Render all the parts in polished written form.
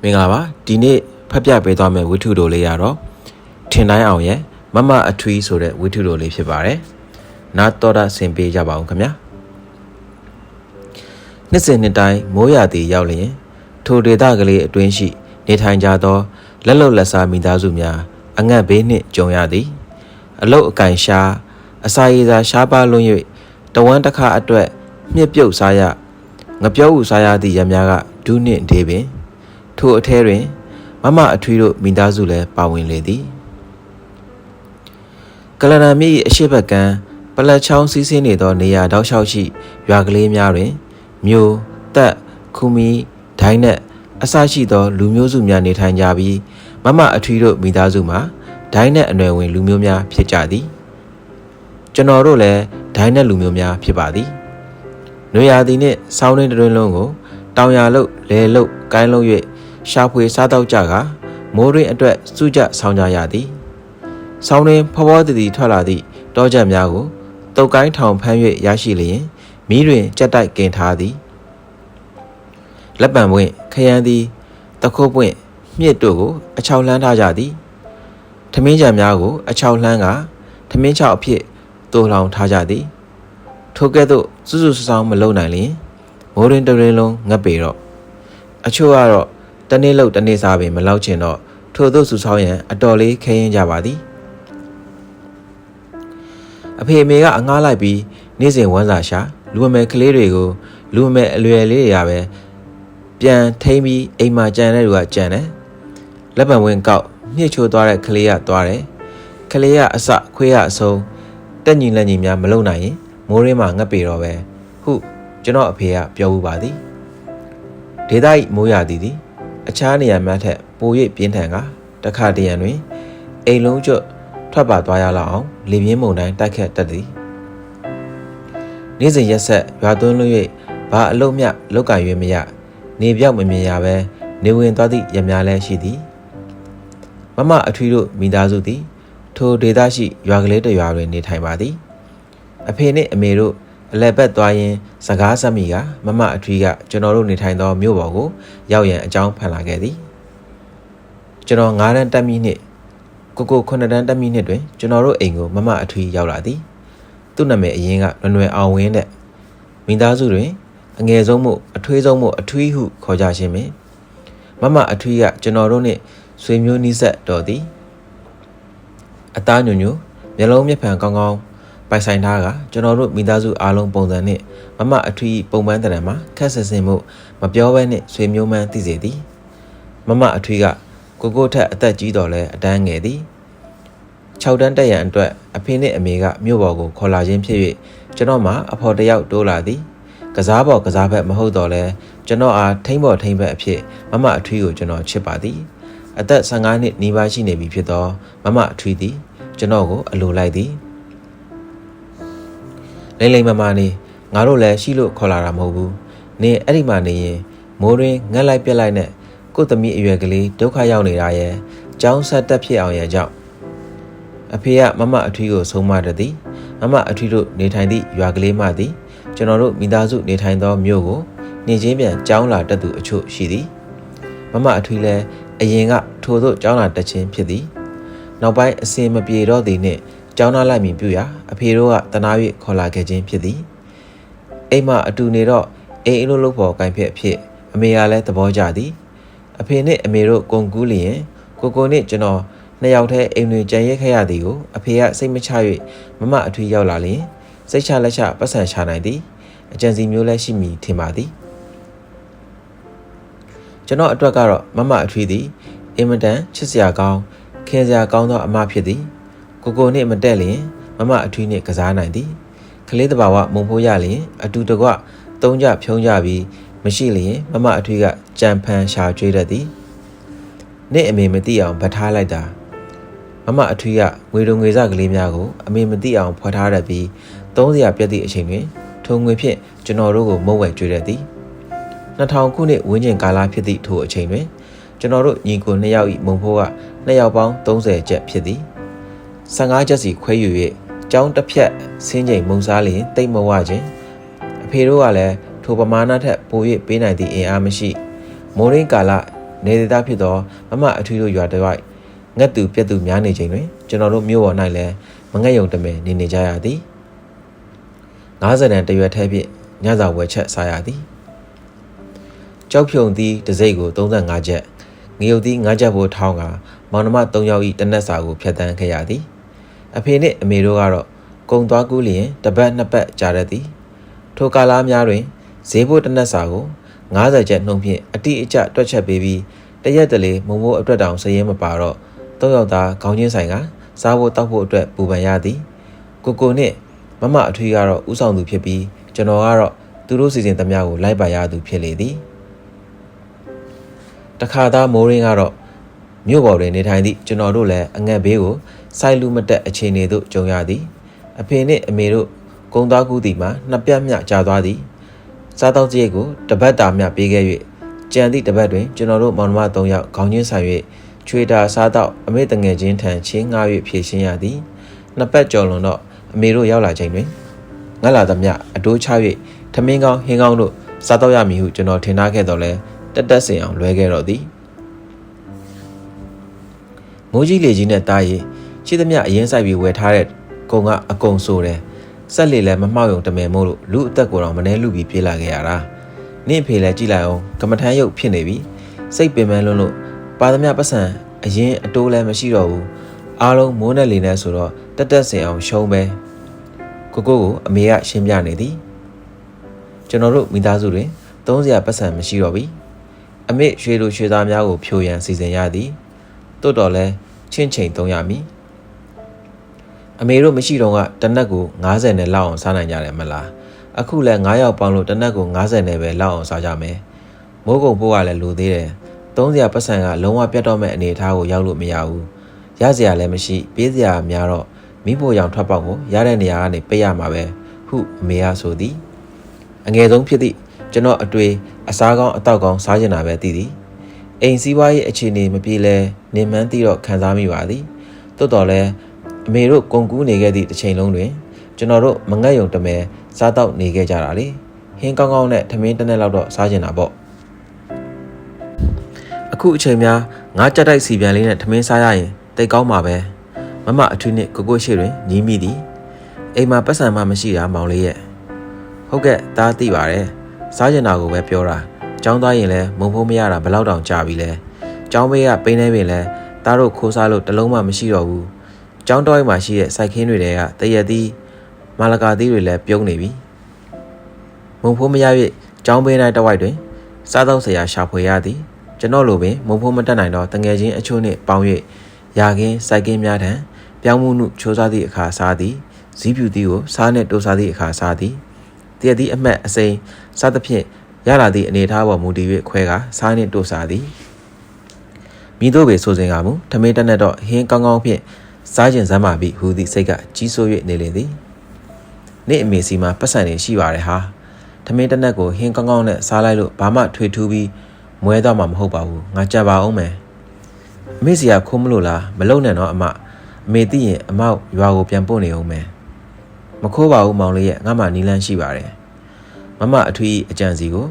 မင်္ဂလာပါဒီနေ့ဖတ်ပြပေးသွားမယ့်ဝိထုတော်လေးရတော့ထင်တိုင်းအောင်ရဲ့မမအထွီးဆိုတဲ့ဝိထုတော်လေးဖြစ်ပါတယ်နားတော်တာဆင်ပေးကြပါဦးခင်ဗျာနှစ်စဉ်နှစ်တိုင်းမိုးရာသီရောက်လျင်ထိုဒေသကလေးအတွင်းရှိနေထိုင်ကြသောလက်လုံလက်စားမိသားစုများအငတ်ဘေးနှင့်ကြုံရသည်အလုတ်အကင်ရှားအစာရည်သာရှားပါလွန်း၍တဝမ်းတစ်ခါအတွက်မြစ်ပြုတ်စားရငပြောဥစားရသည့်ရများကဒူးနှင့်ဒေးပင်ထိုအထဲတွင်မမအထွေးတို့မိသားစုလည်းပါဝင်လေသည်ကလနာမီအရှိဘက်ကံပလက်ချောင်းစီးဆင်းနေသောနေရာတောက်လျှောက်ရှိရွာကလေးများတွင်မြို့တက်ခူမီဒိုင်းနက်အစရှိသောလူမျိုးစုများနေထိုင်ကြပြီးမမအထွေးတို့မိသားစုမှာဒိုင်းနက်အနွယ်ဝင်လူမျိုးများဖြစ်ကြသည်ကျွန်တော်တို့လည်းဒိုင်းနက်လူမျိုးများဖြစ်ပါသည်နွေရာသီနှင့်ဆောင်းတွင်တွင်လုံးကိုတောင်ယာလုတ်လဲလုတ်ကိုင်းလုံး၍ရှာဖွေစားတော့ကြကမိုးရင်းအတွက်စုကြဆောင်းကြရသည်ဆောင်းတွင်ဖော်ဖော်တည်တည်ထွက်လာသည့်တောချက်များကိုတုတ်ကိုင်းထောင်ဖမ်း၍ရရှိလျင်မီးတွင်ကြက်တိုက်ကင်ထားသည်လက်ပံပွင့်ခရမ်းသည်တခိုးပွင့်မြစ်တို့ကိုအချောက်လှမ်းထားကြသည်ထမင်းကြံများကိုအချောက်လှမ်းကထမင်းချောက်အဖြစ်တိုးလောင်ထားကြသည်ထိုကဲ့သို့စွစွဆောင်းမလုံနိုင်လျင်မိုးရင်းတရင်းလုံးငတ်ပေတော့အချို့ကတော့တနေ့လောက်တနေ့စားပင်မလောက်ချင်တော့ထို့သို့စုဆောင်းရန်အတော်လေးခဲရင်ကြပါသည်အဖေအမေကအငှားလိုက်ပြီးနေ့စဉ်ဝမ်းစာရှာလူမမယ်ကလေးတွေကိုလူမမယ်အလွယ်လေးတွေရပဲပြန်ထိမ့်ပြီးအိမ်မှာကြံတဲ့လူကကြံတယ်လက်ပံဝင်ကောက်မြှစ်ချိုးသွားတဲ့ကလေးကသွားတယ်ကလေးကအစခွေးကအဆုံးတက်ညီလက်ညီများမလုံနိုင်ရင်မိုးရင်းမှာငတ်ပေတော့ပဲဟုကျွန်တော်အဖေကပြောဘူးပါသည်ဒေသ၏မိုးရာသီသည်အခြားနေရာများထက်ပို၍ပြင်းထန်ကတခါတရံတွင်အိမ်လုံးကျွတ်ထွက်ပါသွားရလောက်အောင်လေပြင်းမုန်တိုင်းတိုက်ခတ်တတ်သည်နေ့စဉ်ရက်ဆက်ရွာသွန်းလို့၍ဘာအလုံးမြလောက်ကရွေးမရနေပြောက်မမြင်ရပဲနေဝင်သွားသည့်ရများလည်းရှိသည်မမအထွေးတို့မိသားစုသည်ထိုဒေသရှိရွာကလေးတစ်ရွာတွင်နေထိုင်ပါသည်အဖေနှင့်အမေတို့အလဲဘက်သွားရင်းစကားဆက်မိကမမအထွေးကကျွန်တော်တို့နေထိုင်သောမြို့ပေါ်ကိုရောက်ရန်အကြောင်းဖန်လာခဲ့သည်ကျွန်တော်9တန်းတက်မိနှစ်ကို9တန်းတက်မိနှစ်တွင်ကျွန်တော်တို့အိမ်ကိုမမအထွေးရောက်လာသည်သူ့နာမည်အရင်ကလွယ်လွယ်အောင်ဝင်းတဲ့မိသားစုတွင်အငယ်ဆုံးမို့အထွေးဆုံးမို့အထွေးဟုခေါ်ကြခြင်းပင်မမအထွေးကကျွန်တော်တို့နှင့်ဆွေမျိုးနီးစပ်တော်သည်အသားညွညွမျက်လုံးမျက်ဖန်ကောင်းကောင်းပိုင်ဆိုင်ထားကကျွန်တော်တို့မိသားစုအားလုံးပုံစံနဲ့မမအထွေးပုံပန်းတရံမှာခက်ဆင်ဆင်မှုမပြောဘဲနဲ့ဆွေမျိုးမှန်းသိစေသည်မမအထွေးကကိုထက်အသက်ကြီးတော်လဲအတန်းငယ်သည်6တန်းတက်ရန်အတွက်အဖေနှင့်အမေကမြို့ပေါ်ကိုခေါ်လာခြင်းဖြစ်၍ကျွန်တော်မှာအဖော်တယောက်တိုးလာသည်ကစားပေါ်ကစားဘက်မဟုတ်တော့လဲကျွန်တော်အားထိမ့်ပေါ်ထိမ့်ဘက်အဖြစ်မမအထွေးကိုကျွန်တော်ချစ်ပါသည်အသက်15နှစ်နီးပါးရှိနေပြီဖြစ်သောမမအထွေးသည်ကျွန်တော်ကိုအလိုလိုက်သည်လိမ့်မနေငါတို့လည်းရှိလို့ခေါ်လာတာမဟုတ်ဘူးနင်အဲ့ဒီမှာနေရင်မိုးရင်းငတ်လိုက်ပြက်လိုက်နဲ့ကို့သမီးအရွယ်ကလေးဒုက္ခရောက်နေတာရဲ့ကြောင်းဆက်တက်ဖြစ်အောင်ရဲ့ကြောင့်အဖေကမမအထွေးကိုဆုံးမတတ်သည်မမအထွေးတို့နေထိုင်သည့်ရွာကလေးမှသည်ကျွန်တော်တို့မိသားစုနေထိုင်သောမြို့ကိုနေချင်းပြန်ကြောင်းလာတတ်သူအချို့ရှိသည်မမအထွေးလည်းအရင်ကထိုသို့ကြောင်းလာတက်ခြင်းဖြစ်သည်နောက်ပိုင်းအစင်မပြေတော့သည်နှင့်ကျောင်းသားလိုက်မည်ပြုရာအဖေတို့ကတနာ၍ခေါ်လာခဲ့ခြင်းဖြစ်သည်အိမ်မအတူနေတော့အိမ်အလုပ်လုပ်ဖို့ကိုင်ဖက်အဖြစ်အမေကလည်းသဘောကျသည်အဖေနှင့်အမေတို့ကုန်ကူးလျင်ကိုနှင့်ကျွန်တော်နှစ်ယောက်တည်းအိမ်တွင်ကြံရက်ခဲ့ရသည်ကိုအဖေကစိတ်မချ၍မမအထွေးရောက်လာလျင်စိတ်ချလက်ချပတ်စံချနိုင်သည်အကြံစီမျိုးလည်းရှိမည်ထင်ပါသည်ကျွန်တော်အတွက်ကတော့မမအထွေးသည်အင်မတန်ချစ်စရာကောင်းခင်စရာကောင်းသောအမဖြစ်သည်ကိုနှင့်မတက်လျင်မမအထွေးနှင့်ကစားနိုင်သည်ကလေးတဘာဝမုံဖိုးရလျင်အတူတကွသုံးကြဖြုံးကြပြီးမရှိလျင်မမအထွေးကကြံဖန်ရှာကျွေးတတ်သည်နေ့အမေမသိအောင်ဗတ်ထားလိုက်တာမမအထွေးကငွေတုံငွေစကလေးများကိုအမေမသိအောင်ဖွက်ထားတတ်ပြီးသုံးစရာပြတ်သည့်အချိန်တွင်ထိုငွေဖြင့်ကျွန်တော်တို့ကိုမုတ်ဝဲကျွေးတတ်သည်2000ခုနှစ်ဝန်းကျင်ကာလဖြစ်သည့်ထိုအချိန်တွင်ကျွန်တော်တို့ညီကို2ယောက်၏မုံဖိုးက2ယောက်ပေါင်း30ကျပ်ဖြစ်သည်15ကျပ်စီခွဲယူ၍ကျောင်းတစ်ဖြတ်ဆင်းချိန်မုံစားလျင်တိတ်မဝခြင်းအဖေတို့ကလည်းထိုပမာဏထက်ပို၍ပေးနိုင်သည့်အင်အားမရှိမိုးရင်းကာလ နေဒေသဖြစ်သောမမအထွေတို့ရွာတစ်ဝိုက်ငတ်သူပြက်သူများနေချိန်တွင်ကျွန်တော်တို့မြို့ပေါ်၌လည်းမငတ်ယုံတမဲနေကြရသည်90တန်တရွက်ထဲဖြင့်ညစာဝယ်ချက်စားရသည်ကြောက်ဖြုံသီးတစ်စိတ်ကို35ချက်ငရုတ်သီး5ချက်ဖို့ထောင်းကမောင်နှမ3ယောက်၏တနက်စာကိုဖျက်ဆီးခဲ့ရသည်အဖေနှင့်အမေတို့ကတော့ကုံသွားကူးလျင်တပတ်2ပတ်ကြာတတ်သည်ထိုကာလများတွင်ဈေးဖို့တနက်စာကို90ချက်နှုံဖြင့်အတိအကျတွက်ချက်ပေးပြီးတရက်တလေမုံမိုးအတွက်တောင်စရဲမပါတော့3ယောက်သားခေါင်းချင်းဆိုင်ကစားဖို့တောက်ဖို့အတွက်ပူပန်ရသည်ကိုနှင့်မမအထွေကတော့ဥဆောင်သူဖြစ်ပြီးကျွန်တော်ကတော့သူတို့စီစဉ်သမျှကိုလိုက်ပါရသူဖြစ်လေသည်တခါသားမိုးရင်းကတော့မြို့ပေါ်တွင်နေထိုင်သည့်ကျွန်တော်တို့လည်းအငတ်ဘေးကိုစိုက်လူမတက်အခြေအနေသို့ကြုံရသည်အဖေနှင့်အမေတို့ကုန်းသားကူးသည်မှာနှစ်ပြတ်မျှကြာသွားသည်စားတောက်စရိတ်ကိုတပတ်တာမျှပေးခဲ့၍ကြံသည့်တပတ်တွင်ကျွန်တော်တို့မောင်နှမ3ယောက်ခေါင်းချင်းဆိုင်၍ချွေတာစားတောက်အမေတငယ်ချင်းထံချင်းငှား၍ဖြည့်ရှင်းရသည်နှစ်ပတ်ကျော်လွန်တော့အမေတို့ရောက်လာချိန်တွင်ငတ်လာသမျှအတိုးချ၍ထမင်းကောင်းဟင်းကောင်းတို့စားတော့ရမည်ဟုကျွန်တော်ထင်ထားခဲ့တော့လဲတက်စင်အောင်လွဲခဲ့တော့သည်မိုးကြီးလေကြီးနဲ့တားရီရှိသမျှအရင်ဆိုင်ပြီးဝယ်ထားတဲ့ကုံကအကုံဆိုတယ်ဆက်လေလည်းမမှောက်ရုံတမယ်မို့လို့လူအသက်ကိုတော့မနှဲလူပြီးပြေးလာခဲ့ရတာနင့်ဖေလည်းကြည့်လိုက်အောင်ကမ္မထမ်းရုပ်ဖြစ်နေပြီစိတ်ပင်ပန်းလွန်းလို့ပါသမျှပတ်စံအရင်အတိုးလည်းမရှိတော့ဘူးအားလုံးမိုးနဲ့လေနဲ့ဆိုတော့တက်စင်အောင်ရှုံးပဲကိုအမေကရှင်းပြနေသည်ကျွန်တော်တို့မိသားစုတွင်သုံးစရာပတ်စံမရှိတော့ပြီအမေရွှေလူရွှေသားများကိုဖြိုရန်စီစဉ်ရသည်တိုးတော်လဲချင်းချိန်သုံးရမည်အမေတို့မရှိတော့ကတနက်ကို90နဲ့လောက်အောင်စားနိုင်ကြတယ်မလားအခုလဲ9ယောက်ပေါင်းလို့တနက်ကို90နဲ့ပဲလောက်အောင်စားကြမယ်မိုးကုံပိုးကလည်းလိုသေးတယ်သုံးစရာပတ်စံကလုံးဝပြတ်တော့မဲ့အနေအထားကိုရောက်လို့မရဘူးရစရာလည်းမရှိပေးစရာများတော့မိဖို့ရောင်ထွက်ပေါက်ကိုရတဲ့နေရာကနေပေးရမှာပဲဟုအမေကဆိုသည်အငယ်ဆုံးဖြစ်သည့်ကျွန်တော်အတွေ့အစားကောင်းအတောက်ကောင်းစားကျင်တာပဲသိသည်အိမ်စည်းဝါးရေးအခြေအနေမပြေလဲနေမှန်းသိတော့ခံစားမိပါသည်တိုးတော်လဲအမေတို့ကုန်ကူးနေခဲ့သည့်တစ်ချိန်လုံးတွင်ကျွန်တော်တို့မငတ်ယုံတမဲစားတော့နေခဲ့ကြတာလေဟင်းကောင်းကောင်းနဲ့ထမင်းတစ်နက်လောက်တော့စားကျင်တာပေါ့အခုအချိန်များငါးကြက်တိုက်စီပြန်လေးနဲ့ထမင်းစားရရင်တိတ်ကောင်းပါပဲမမအထွေးနဲ့ကိုရှိတွင်ညီးမိသည်အိမ်မှာပတ်စံမှမရှိတာမောင်လေးရဲ့ဟုတ်ကဲ့ဒါသိပါတယ်စားကျင်တာကိုပဲပြောတာကျောင်းသားရင်လည်းမုံဖိုးမရတာဘယ်လောက်တောင်ကြာပြီလဲကျောင်းဘေးကပိန်းနေပင်လဲတားတို့ခိုးစားလို့တလုံးမှမရှိတော့ဘူးကျောင်းတော်မှာရှိတဲ့စိုက်ခင်းတွေကတရက်သီးမာလကာသီးတွေလည်းပြုံးနေပြီမုံဖိုးမရ၍ကျောင်းဘေး၌တဝိုက်တွင်စားသောက်စရာရှာဖွေရသည်ကျွန်တော်လိုပင်မုံဖိုးမတက်နိုင်တော့တငယ်ချင်းအချို့နှင့်ပေါင်း၍ရာခင်းစိုက်ခင်းများထံပြောင်းမှုနှုချိုးစားသည့်အခါစားသည်ဇီးဖြူသီးကိုစားနှင့်တိုးစားသည့်အခါစားသည်တရက်သီးအမှတ်အစိမ်းစားသဖြင့်ရလာသည့်အနေအထားပေါ်မူတည်၍ခွဲကစားနှင့်တိုးစားသည်မိတို့ပေဆိုစဉ်ကမူထမင်းတက်နဲ့တော့ဟင်းကောင်းကောင်းဖြင့်စားကျင်စမ်းပါပြီဟူသည့်စိတ်ကကြီးစိုး၍နေလေသည်နေ့အမေစီမှာပတ်စံနေရှိပါတယ်ဟာထမင်းတက်နဲ့ကိုဟင်းကောင်းကောင်းနဲ့စားလိုက်လို့ဘာမှထွေထူးပြီးမွဲတော့မှမဟုတ်ပါဘူးငါကြပါအောင်မယ်အမေစီကခိုးမလို့လားမလုံနဲ့တော့အမေသိရင်အမေရွာကိုပြန်ပို့နေအောင်မယ်မခိုးပါဘူးမောင်လေးရဲ့ငါမှနီးလန်းရှိပါတယ်မမအထွေးအကြံစီကို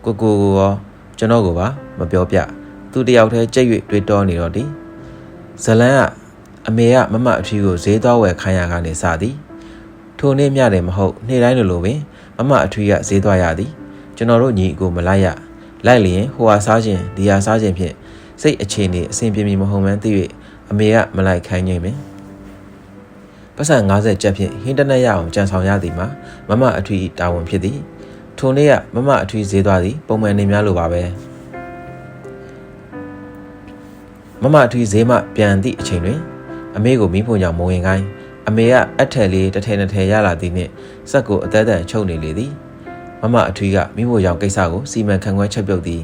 ရောကျွန်တော်ကိုပါမပြောပြသူတယောက်တည်းကြက်၍တွေးတောနေတော့သည်ဇလန်းကအမေကမမအထွေးကိုဈေးသွားဝယ်ခိုင်းရကနေစသည်ထိုနေ့မြတယ်မဟုတ်နေ့တိုင်းလိုပင်မမအထွေးကဈေးသွားရသည်ကျွန်တော်တို့ညီအကိုမလိုက်ရလိုက်လျင်ဟိုဟာစားခြင်းဒီဟာစားခြင်းဖြင့်စိတ်အခြေအနေအဆင်ပြေမီမဟုတ်မှန်းသိ၍အမေကမလိုက်ခိုင်းခြင်းပင်ပတ်စံ90ကျပ်ဖြင့်ဟင်းတနက်ရအောင်ကြံဆောင်ရသည်မှာမမအထွေးတာဝန်ဖြစ်သည်ထိုနေ့ကမမအထွေးဈေးသွားသည်ပုံမှန်နေများလိုပါပဲမမအထွေးဈေးမှပြန်သည့်အချိန်တွင်အမေကိုမိဖို့ကြောင့်မဝင်ခိုင်းအမေကအထက်လေးတစ်ထည်နှစ်ထည်ရလာသည်နှင့်စက်ကိုအသက်တန်ချုပ်နေလေသည်မမအထွေးကမိဖို့ကြောင့်ကိစ္စကိုစီမံခန့်ခွဲချက်ပြုတ်သည်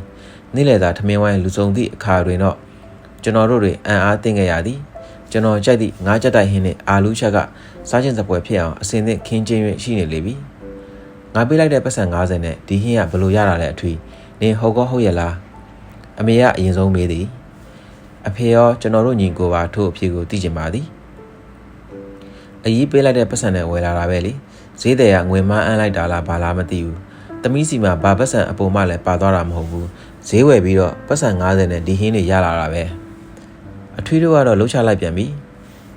နေ့လည်သာထမင်းဝိုင်းလူစုံသည့်အခါတွင်တော့ကျွန်တော်တို့တွေအံ့အားသင့်ခဲ့ရသည်ကျွန်တော်ကြိုက်သည့်ငါးကြက်တိုက်ဟင်းနှင့်အာလူးချက်ကစားခြင်းစပွဲဖြစ်အောင်အစင်သင့်ခင်းကျင်း၍ရှိနေလေပြီငါပေးလိုက်တဲ့ပတ်စံ90နဲ့ဒီဟင်းကဘယ်လိုရတာလဲအထွေနင်ဟုတ်ကောဟုတ်ရလားအမေကအရင်ဆုံးမေးသည်အဖေရောကျွန်တော်တို့ညီကိုပါထို့အဖြစ်ကိုသိကျင်ပါသည်အကြီးပေးလိုက်တဲ့ပတ်စံနဲ့ဝယ်လာတာပဲလေဈေးတယ်ကငွေမန်းအမ်းလိုက်တာလားဘာလားမသိဘူးသမီးစီမှာဘာပတ်စံအပေါ်မှလည်းပါသွားတာမဟုတ်ဘူး ဈေးဝယ်ပြီးတော့ပတ်စံ90နဲ့ဒီဟင်းတွေရလာတာပဲအထွေးတို့ကတော့လှုပ်ချလိုက်ပြန်ပြီ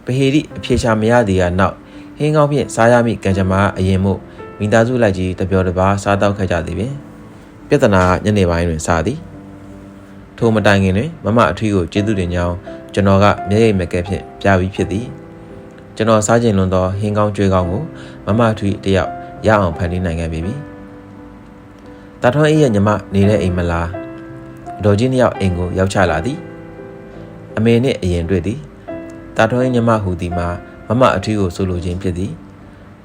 ပဟေတိအဖြေရှာမရသေးကနောက်ဟင်းကောင်းဖြင့်စားရမိကံကြမ္မာအရင်မို့မိသားစုလိုက်ကြီးတပျော်တပါးစားတော့ခဲ့ကြသည်ပင်ပြဿနာညနေပိုင်းတွင်စသည်ထိုမတိုင်ခင်တွင်မမအထွေးကိုကျေးဇူးတင်ကြောင်းကျွန်တော်ကမျက်ရည်မကဲဖြင့်ပြပြီးဖြစ်သည်ကျွန်တော်စားခြင်းလွန်သောဟင်းကောင်းကြွေးကောင်းကိုမမအထွေးတယောက်ရအောင်ဖန်တီးနိုင်ခဲ့ပြီတာထွန်းအေးရဲ့ညီမနေတဲ့အိမ်မလားအတော်ကြီးနှစ်ယောက်အိမ်ကိုရောက်ချလာသည်အမေနှင့်အရင်တွေ့သည်တာထွန်းအေးညီမဟူသည်မှာမမအထွေးကိုဆိုလိုခြင်းဖြစ်သည်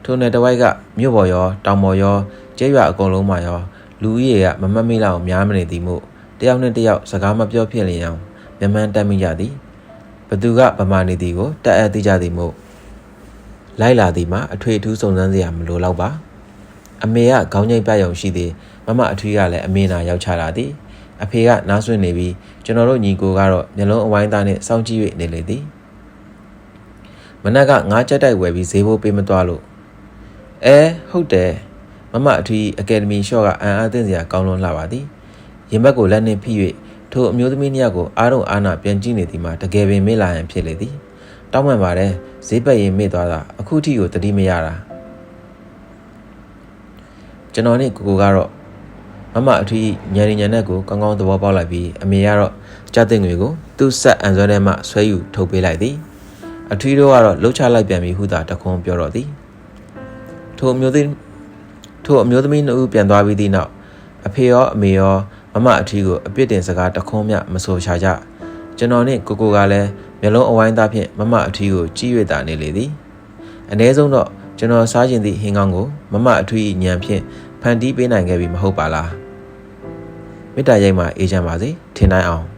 ထိုနယ်တစ်ဝိုက်ကမြို့ပေါ်ရောတောင်ပေါ်ရောကျဲရွာအကုန်လုံးမှာရောလူဦးရေကမမတ်မိလောက်များမနေသည်မို့တယောက်နဲ့တယောက်စကားမပြောဖြစ်လျင်အောင်မျက်မှန်တက်မိကြသည်ဘသူကဗမာနေသည်ကိုတက်အပ်သိကြသည်မို့လိုက်လာသည်မှာအထွေအထူးစုံစမ်းစရာမလိုတော့ပါအမေကခေါင်းငိတ်ပြရုံရှိသည်မမအထွေးကလည်းအမေနာရောက်ချလာသည်အဖေကနားဆွင့်နေပြီးကျွန်တော်တို့ညီကိုကတော့မျက်လုံးအဝိုင်းသားနဲ့စောင့်ကြည့်၍နေလေသည်မနက်ကငါးချက်တိုက်ဝယ်ပြီးဈေးဖို့ပေးမသွားလို့ဟုတ်တယ်မမအထွေးအကယ်ဒမီရှော့ကအံအားသင့်စရာကောင်းလွန်းလာပါသည်ရင်ဘက်ကိုလက်နှင့်ဖိ၍ထိုအမျိုးသမီးနှစ်ယောက်ကိုအားလုံးအားနာပြန်ကြည့်နေသည်မှာတကယ်ပင်မေ့လာရန်ဖြစ်လေသည်တောင်းပန်ပါတယ်ဈေးပတ်ရင်မေ့သွားတာအခုထိကိုတတိမရတာကျွန်တော်နဲ့ကိုကတော့မမအထွေးညံညံနဲ့ကိုကောင်းကောင်းသဘောပေါက်လိုက်ပြီးအမေကတော့ကြားတဲ့ငွေကိုသူ့ဆက်အန်ဆွဲထဲမှဆွဲယူထုတ်ပေးလိုက်သည်အထွေးတို့ကတော့လှုပ်ချလိုက်ပြန်ပြီးဟုသာတခွန်းပြောတော့သည်ထိုအမျိုးသမီးနှစ်ဦးပြန်သွားပြီးသည့်နောက်အဖေရောအမေရောမမအထွေးကိုအပြစ်တင်စကားတခွန်းမျှမဆိုချကြကျွန်တော်နဲ့ကိုကလည်းမျက်လုံးအဝိုင်းသားဖြင့်မမအထွေးကိုကြည့်၍သာနေလေသည်အ ਨੇ ဆုံးတော့ကျွန်တော်စားခြင်းသည့်ဟင်းကောင်းကိုမမအထွေးညံဖြင့်ဖန်တီးပေးနိုင်ခဲ့ပြီမဟုတ်ပါလားမေတ္တာရိပ်မှာအေးချမ်းပါစေထင်နိုင်အောင်